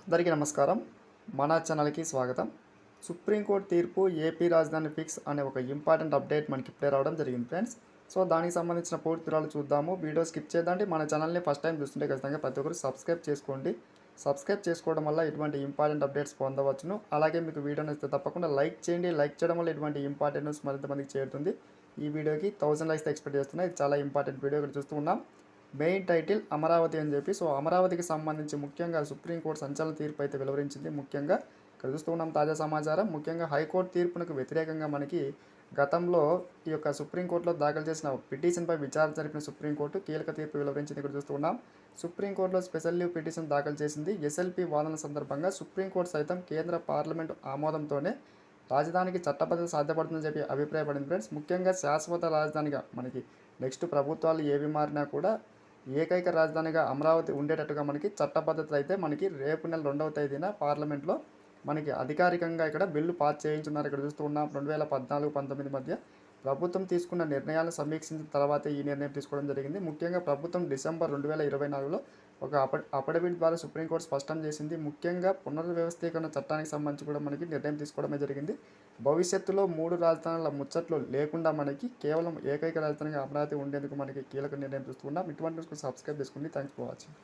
అందరికీ నమస్కారం. మన ఛానల్‌కి స్వాగతం. సుప్రీంకోర్టు తీర్పు ఏపీ రాజధాని ఫిక్స్ అనే ఒక ఇంపార్టెంట్ అప్డేట్ మనకి ఇప్పుడే రావడం జరిగింది ఫ్రెండ్స్. సో, దానికి సంబంధించిన పూర్తి వివరాలు చూద్దాము. వీడియో స్కిప్ చేద్దండి. మన ఛానల్‌ని ఫస్ట్ టైం చూస్తుంటే ఖచ్చితంగా ప్రతి ఒక్కరు సబ్స్క్రైబ్ చేసుకోండి. సబ్స్క్రైబ్ చేసుకోవడం వల్ల ఇటువంటి ఇంపార్టెంట్ అప్డేట్స్ పొందవచ్చును. అలాగే మీకు వీడియో నచ్చితే తప్పకుండా లైక్ చేయండి. లైక్ చేయడం వల్ల ఇటువంటి ఇంపార్టెంట్ న్యూస్ మరింత మందికి చేరుతుంది. ఈ వీడియోకి 1000 లైక్స్ ఎక్స్పెక్ట్ చేస్తున్నా. ఇది చాలా ఇంపార్టెంట్ వీడియో ఇక్కడ చూస్తూ ఉన్నాం. మెయిన్ టైటిల్ అమరావతి అని చెప్పి. సో, అమరావతికి సంబంధించి ముఖ్యంగా సుప్రీంకోర్టు సంచలన తీర్పు అయితే వెలువరించింది. ముఖ్యంగా ఇక్కడ చూస్తూ ఉన్నాం తాజా సమాచారం. ముఖ్యంగా హైకోర్టు తీర్పునకు వ్యతిరేకంగా మనకి గతంలో ఈ యొక్క సుప్రీంకోర్టులో దాఖలు చేసిన పిటిషన్పై విచారణ జరిపిన సుప్రీంకోర్టు కీలక తీర్పు వెలువరించింది. ఇక్కడ చూస్తూ ఉన్నాం సుప్రీంకోర్టులో స్పెషల్ లీవ్ పిటిషన్ దాఖలు చేసింది. ఎస్ఎల్పి వాదనల సందర్భంగా సుప్రీంకోర్టు సైతం కేంద్ర పార్లమెంటు ఆమోదంతోనే రాజధానికి చట్టబద్ధత సాధ్యపడుతుందని చెప్పి అభిప్రాయపడింది ఫ్రెండ్స్. ముఖ్యంగా శాశ్వత రాజధానిగా మనకి నెక్స్ట్ ప్రభుత్వాలు ఏవి మారినా కూడా ఏకైక రాజధానిగా అమరావతి ఉండేటట్టుగా మనకి చట్టబద్ధత అయితే మనకి రేపు నెల 2వ తేదీన పార్లమెంట్లో మనకి అధికారికంగా ఇక్కడ బిల్లు పాస్ చేయించున్నారు. ఇక్కడ చూస్తూ ఉన్నాం 2014-19 మధ్య ప్రభుత్వం తీసుకున్న నిర్ణయాలను సమీక్షించిన తర్వాతే ఈ నిర్ణయం తీసుకోవడం జరిగింది. ముఖ్యంగా ప్రభుత్వం డిసెంబర్ 2024లో ఒక అఫిడవిట్ ద్వారా సుప్రీంకోర్టు స్పష్టం చేసింది. ముఖ్యంగా పునర్వ్యవస్థీకరణ చట్టానికి సంబంధించి కూడా మనకి నిర్ణయం తీసుకోవడమే జరిగింది. భవిష్యత్తులో 3 రాజధానుల ముచ్చట్లు లేకుండా మనకి కేవలం ఏకైక రాజధానిగా అమరావతి ఉండేందుకు మనకి కీలక నిర్ణయం తీసుకున్నాం. ఇటువంటి సబ్స్క్రైబ్ చేసుకోండి. Thanks for watching.